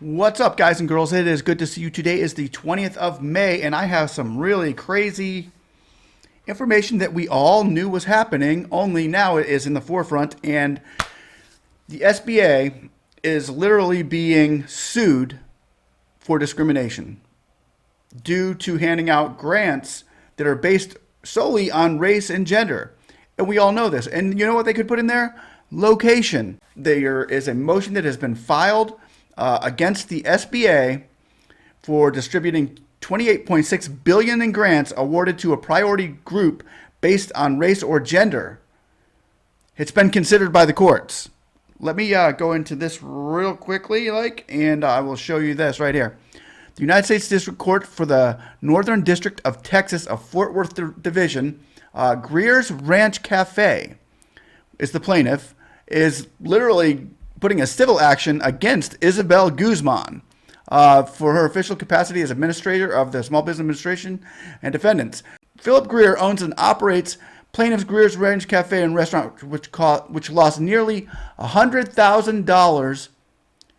What's up, guys and girls? It is good to see you. Today is the 20th of May, and I have some really crazy information that we all knew was happening, only now it is in the forefront. And the SBA is literally being sued for discrimination due to handing out grants that are based solely on race and gender. And we all know this. And you know what they could put in there? Location. There is a motion that has been filed against the SBA for distributing $28.6 billion in grants awarded to a priority group based on race or gender. It's been considered by the courts. Let me go into this real quickly, and I will show you this right here. The United States District Court for the Northern District of Texas of Fort Worth Division, Greer's Ranch Cafe is the plaintiff, is literally putting a civil action against Isabel Guzman for her official capacity as administrator of the Small Business Administration and defendants. Philip Greer owns and operates plaintiff's Greer's Ranch Cafe and Restaurant, which lost nearly $100,000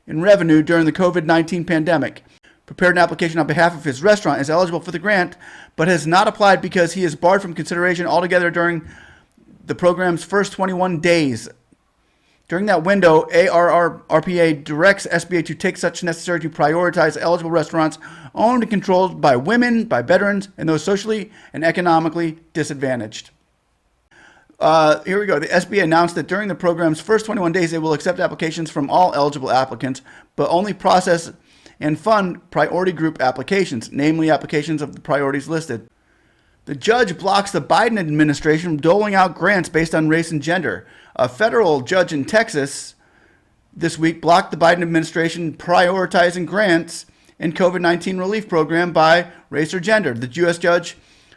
in revenue during the COVID-19 pandemic. Prepared an application on behalf of his restaurant, is eligible for the grant, but has not applied because he is barred from consideration altogether during the program's first 21 days. During that window, ARRPA directs SBA to take such necessary to prioritize eligible restaurants owned and controlled by women, by veterans, and those socially and economically disadvantaged. Here we go. The SBA announced that during the program's first 21 days, they will accept applications from all eligible applicants, but only process and fund priority group applications, namely applications of the priorities listed. The judge blocks the Biden administration from doling out grants based on race and gender. A federal judge in Texas this week blocked the Biden administration prioritizing grants in COVID-19 relief program by race or gender. The U.S. Judge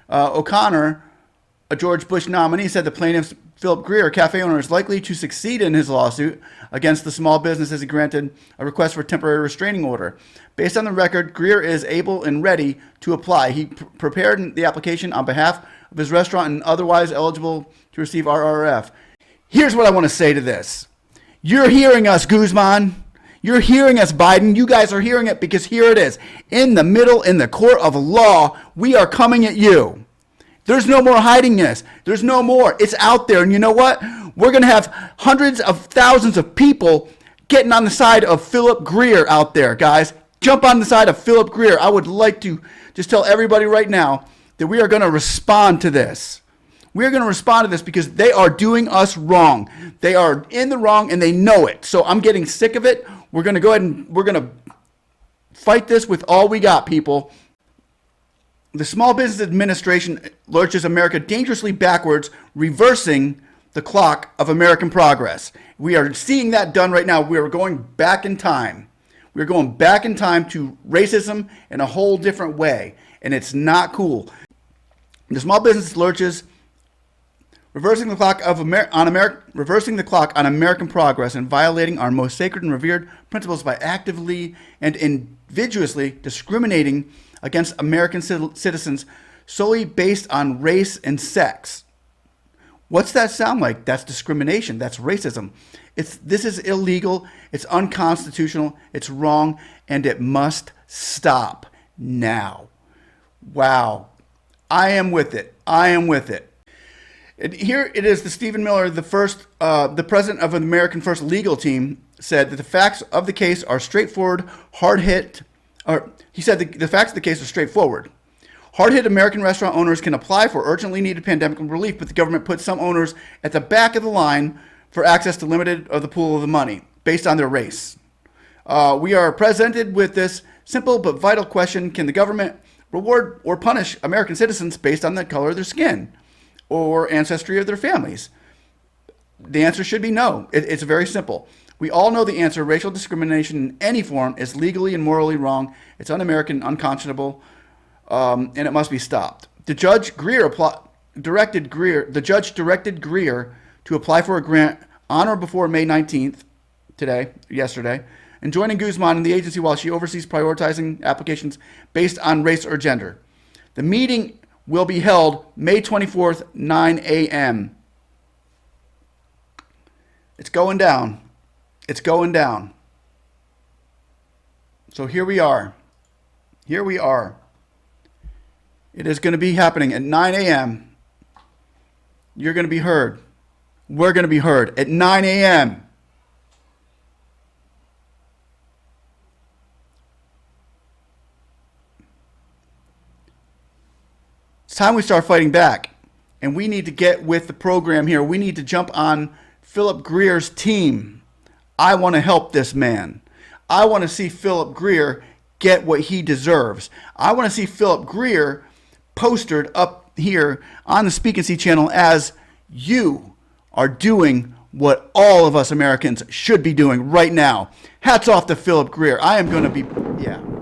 O'Connor, a George Bush nominee, said the plaintiff, Philip Greer, a cafe owner, is likely to succeed in his lawsuit against the small business as he granted a request for temporary restraining order. Based on the record, Greer is able and ready to apply. He prepared the application on behalf of his restaurant and otherwise eligible to receive RRF. Here's what I want to say to this. You're hearing us, Guzman. You're hearing us, Biden. You guys are hearing it because here it is. In the middle, in the court of law, we are coming at you. There's no more hiding this. There's no more. It's out there. And you know what? We're going to have hundreds of thousands of people getting on the side of Philip Greer out there, guys. Jump on the side of Philip Greer. I would like to just tell everybody right now that we are going to respond to this. We are going to respond to this because they are doing us wrong. They are in the wrong and they know it. So I'm getting sick of it. We're going to go ahead and we're going to fight this with all we got, people. The Small Business Administration lurches America dangerously backwards, reversing the clock of American progress. We are seeing that done right now. We are going back in time. We're going back in time to racism in a whole different way, and it's not cool. The small business lurches, reversing the clock on American progress and violating our most sacred and revered principles by actively and invidiously discriminating against American citizens solely based on race and sex. What's that sound like? That's discrimination. That's racism. This is illegal. It's unconstitutional. It's wrong, and it must stop now. Wow. I am with it. I am with it. And here it is. The Stephen Miller, the president of the American First legal team, said that the facts of the case are straightforward, he said the facts of the case are straightforward. Hard-hit American restaurant owners can apply for urgently needed pandemic relief, but the government puts some owners at the back of the line for access to limited of the pool of the money based on their race. We are presented with this simple but vital question: can the government reward or punish American citizens based on the color of their skin or ancestry of their families? The answer should be no. It's very simple. We all know the answer. Racial discrimination in any form is legally and morally wrong. It's un-American, unconscionable, and it must be stopped. The judge directed Greer to apply for a grant on or before May 19th, yesterday, and joining Guzman in the agency while she oversees prioritizing applications based on race or gender. The meeting will be held May 24th, 9 a.m. It's going down. It's going down. So here we are. Here we are. It is going to be happening at 9 a.m. You're going to be heard. We're going to be heard at 9 a.m. It's time we start fighting back. And we need to get with the program here. We need to jump on Philip Greer's team. I want to help this man. I want to see Philip Greer get what he deserves. I want to see Philip Greer postered up here on the Speak and See channel as you are doing what all of us Americans should be doing right now. Hats off to Philip Greer. I am going to be, yeah.